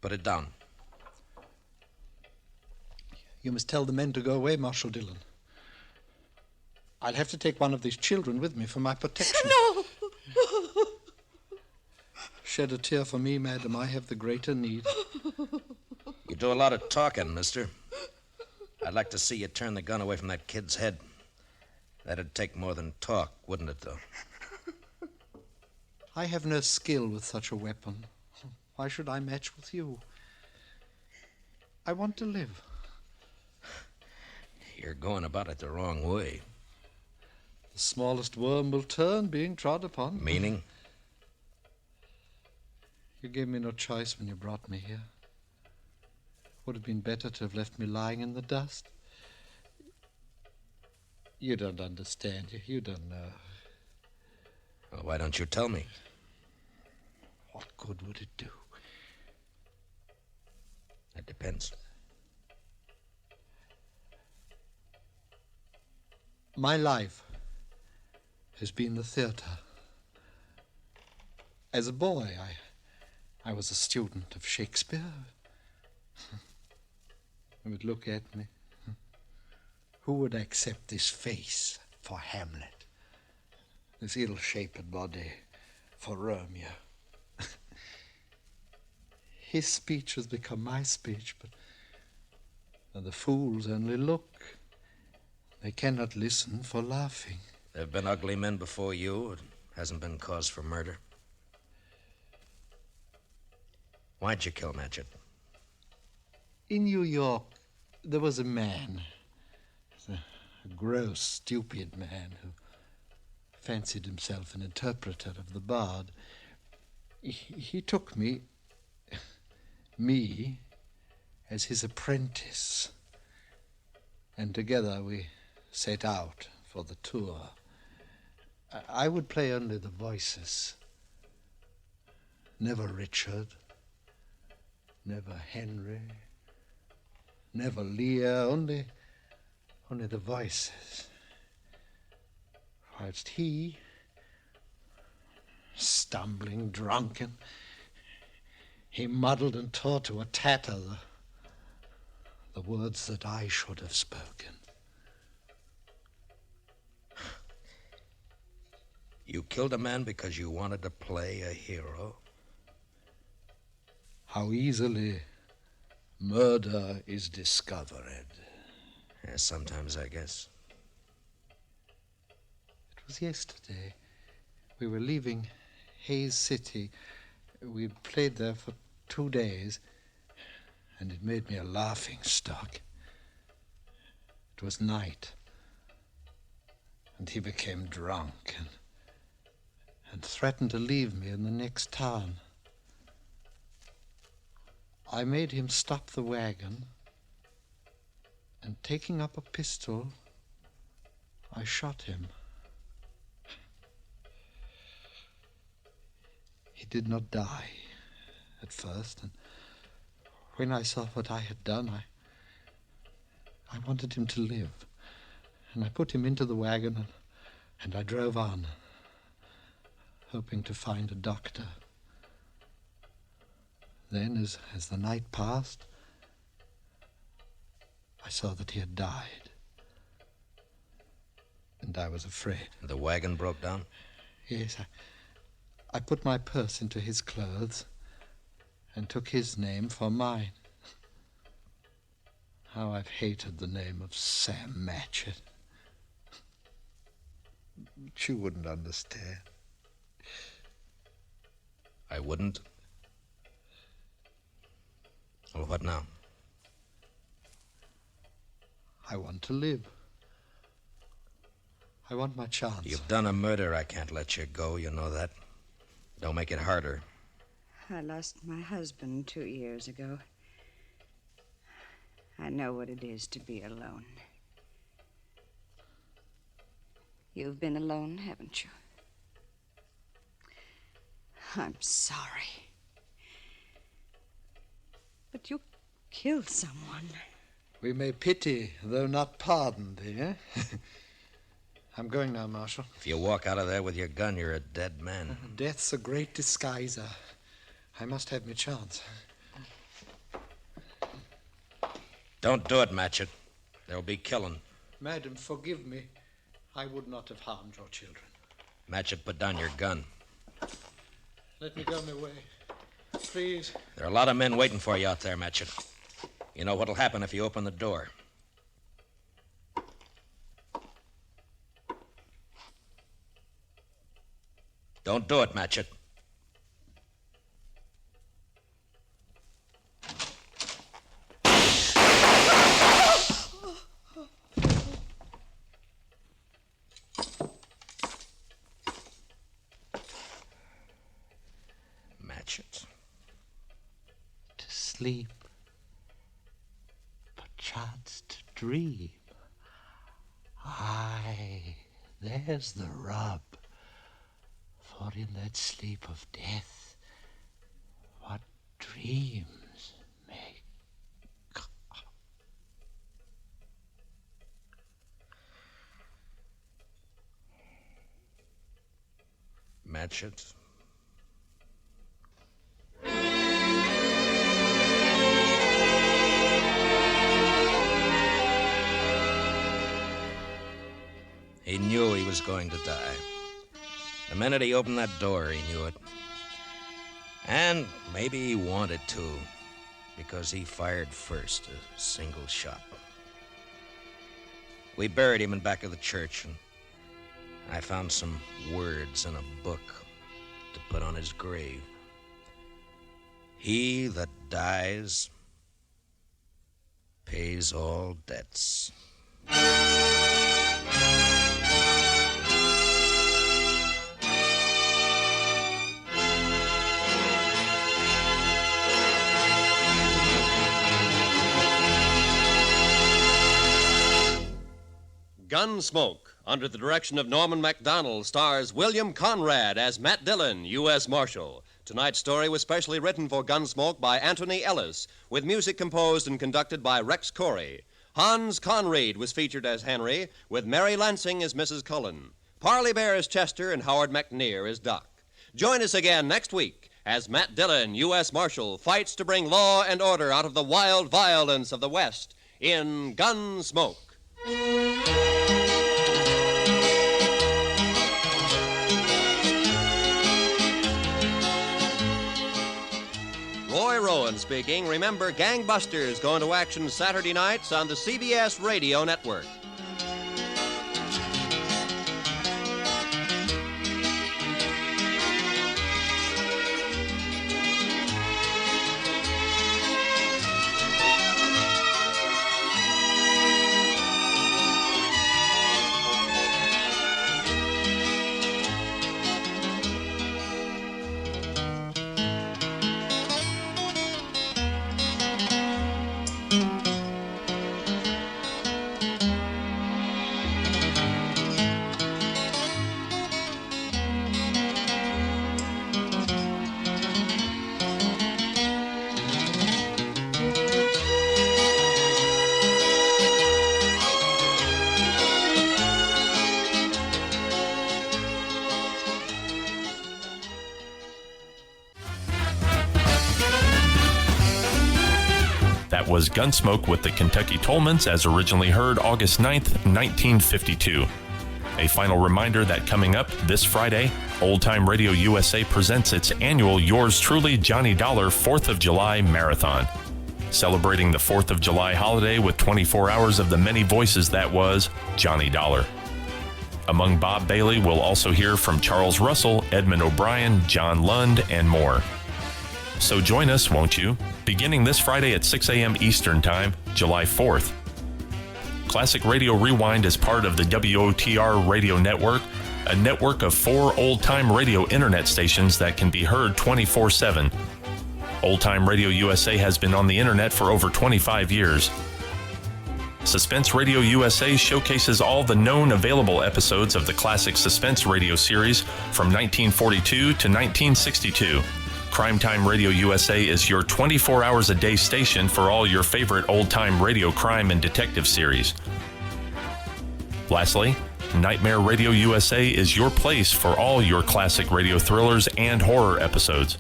Put it down. You must tell the men to go away, Marshal Dillon. I'll have to take one of these children with me for my protection. No! Shed a tear for me, madam. I have the greater need. You do a lot of talking, mister. I'd like to see you turn the gun away from that kid's head. That'd take more than talk, wouldn't it, though? I have no skill with such a weapon. Why should I match with you? I want to live. You're going about it the wrong way. The smallest worm will turn, being trod upon. Meaning? You gave me no choice when you brought me here. Would have been better to have left me lying in the dust. You don't understand. You don't know. Well, why don't you tell me? What good would it do? That depends. My life has been the theater. As a boy, I was a student of Shakespeare. He would look at me. Who would accept this face for Hamlet? This ill-shaped body for Romeo? His speech has become my speech, but the fools only look. They cannot listen for laughing. There have been ugly men before you. It hasn't been cause for murder. Why'd you kill Matchett? In New York, there was a man, a gross, stupid man who fancied himself an interpreter of the bard. He took me, as his apprentice, and together we set out for the tour. I would play only the voices. Never Richard, never Henry, never Lear, only the voices. Whilst he, stumbling, drunken, he muddled and tore to a tatter the words that I should have spoken. You killed a man because you wanted to play a hero? How easily murder is discovered. Yeah, sometimes, I guess. It was yesterday. We were leaving Hayes City. We'd played there for 2 days, and it made me a laughing stock. It was night, and he became drunk and threatened to leave me in the next town. I made him stop the wagon, and taking up a pistol, I shot him. He did not die at first, and when I saw what I had done, I wanted him to live, and I put him into the wagon, and I drove on, hoping to find a doctor. Then, as the night passed, I saw that he had died, and I was afraid. The wagon broke down? Yes, I put my purse into his clothes and took his name for mine. How I've hated the name of Sam Matchett. But you wouldn't understand. I wouldn't? Well, what now? I want to live. I want my chance. You've done a murder. I can't let you go. You know that. Don't make it harder. I lost my husband 2 years ago. I know what it is to be alone. You've been alone, haven't you? I'm sorry. But you killed someone. We may pity, though not pardon thee, eh? I'm going now, Marshal. If you walk out of there with your gun, you're a dead man. Death's a great disguiser. I must have my chance. Don't do it, Matchett. There'll be killing. Madam, forgive me. I would not have harmed your children. Matchett, put down your gun. Let me go my way. Please. There are a lot of men waiting for you out there, Matchett. You know what'll happen if you open the door. Don't do it, Matchett. Matchett. To sleep. Perchance to dream. Aye, there's the rub. For in that sleep of death, what dreams may come. Matchett. He knew he was going to die. The minute he opened that door, he knew it. And maybe he wanted to, because he fired first, a single shot. We buried him in back of the church, and I found some words in a book to put on his grave. He that dies pays all debts. Gunsmoke, under the direction of Norman MacDonald, stars William Conrad as Matt Dillon, U.S. Marshal. Tonight's story was specially written for Gunsmoke by Anthony Ellis, with music composed and conducted by Rex Corey. Hans Conried was featured as Henry, with Mary Lansing as Mrs. Cullen. Parley Bear as Chester, and Howard McNear as Doc. Join us again next week as Matt Dillon, U.S. Marshal, fights to bring law and order out of the wild violence of the West in Gunsmoke. Roy Rowan speaking. Remember, Gangbusters going to action Saturday nights on the CBS Radio Network. That was Gunsmoke with the Kentucky Tolmans, as originally heard August 9th, 1952. A final reminder that coming up this Friday, Old Time Radio USA presents its annual Yours Truly Johnny Dollar 4th of July Marathon. Celebrating the 4th of July holiday with 24 hours of the many voices that was Johnny Dollar. Among Bob Bailey, we'll also hear from Charles Russell, Edmund O'Brien, John Lund, and more. So join us, won't you? Beginning this Friday at 6 a.m. Eastern Time, July 4th. Classic Radio Rewind is part of the WOTR Radio Network, a network of 4 old-time radio internet stations that can be heard 24/7. Old Time Radio USA has been on the internet for over 25 years. Suspense Radio USA showcases all the known available episodes of the classic Suspense Radio series from 1942 to 1962. Crime Time Radio USA is your 24 hours a day station for all your favorite old-time radio crime and detective series. Lastly, Nightmare Radio USA is your place for all your classic radio thrillers and horror episodes.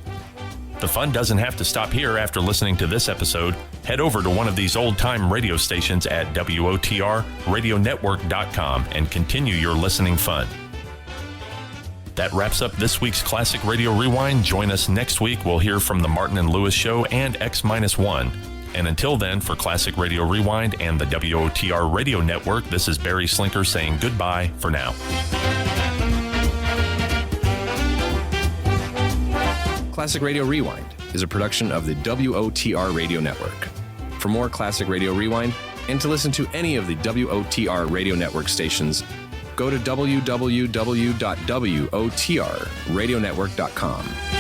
The fun doesn't have to stop here after listening to this episode. Head over to one of these old-time radio stations at WOTRradionetwork.com and continue your listening fun. That wraps up this week's Classic Radio Rewind. Join us next week. We'll hear from The Martin and Lewis Show and X-1. And until then, for Classic Radio Rewind and the WOTR Radio Network, this is Barry Slinker saying goodbye for now. Classic Radio Rewind is a production of the WOTR Radio Network. For more Classic Radio Rewind and to listen to any of the WOTR Radio Network stations, go to www.wotrradionetwork.com.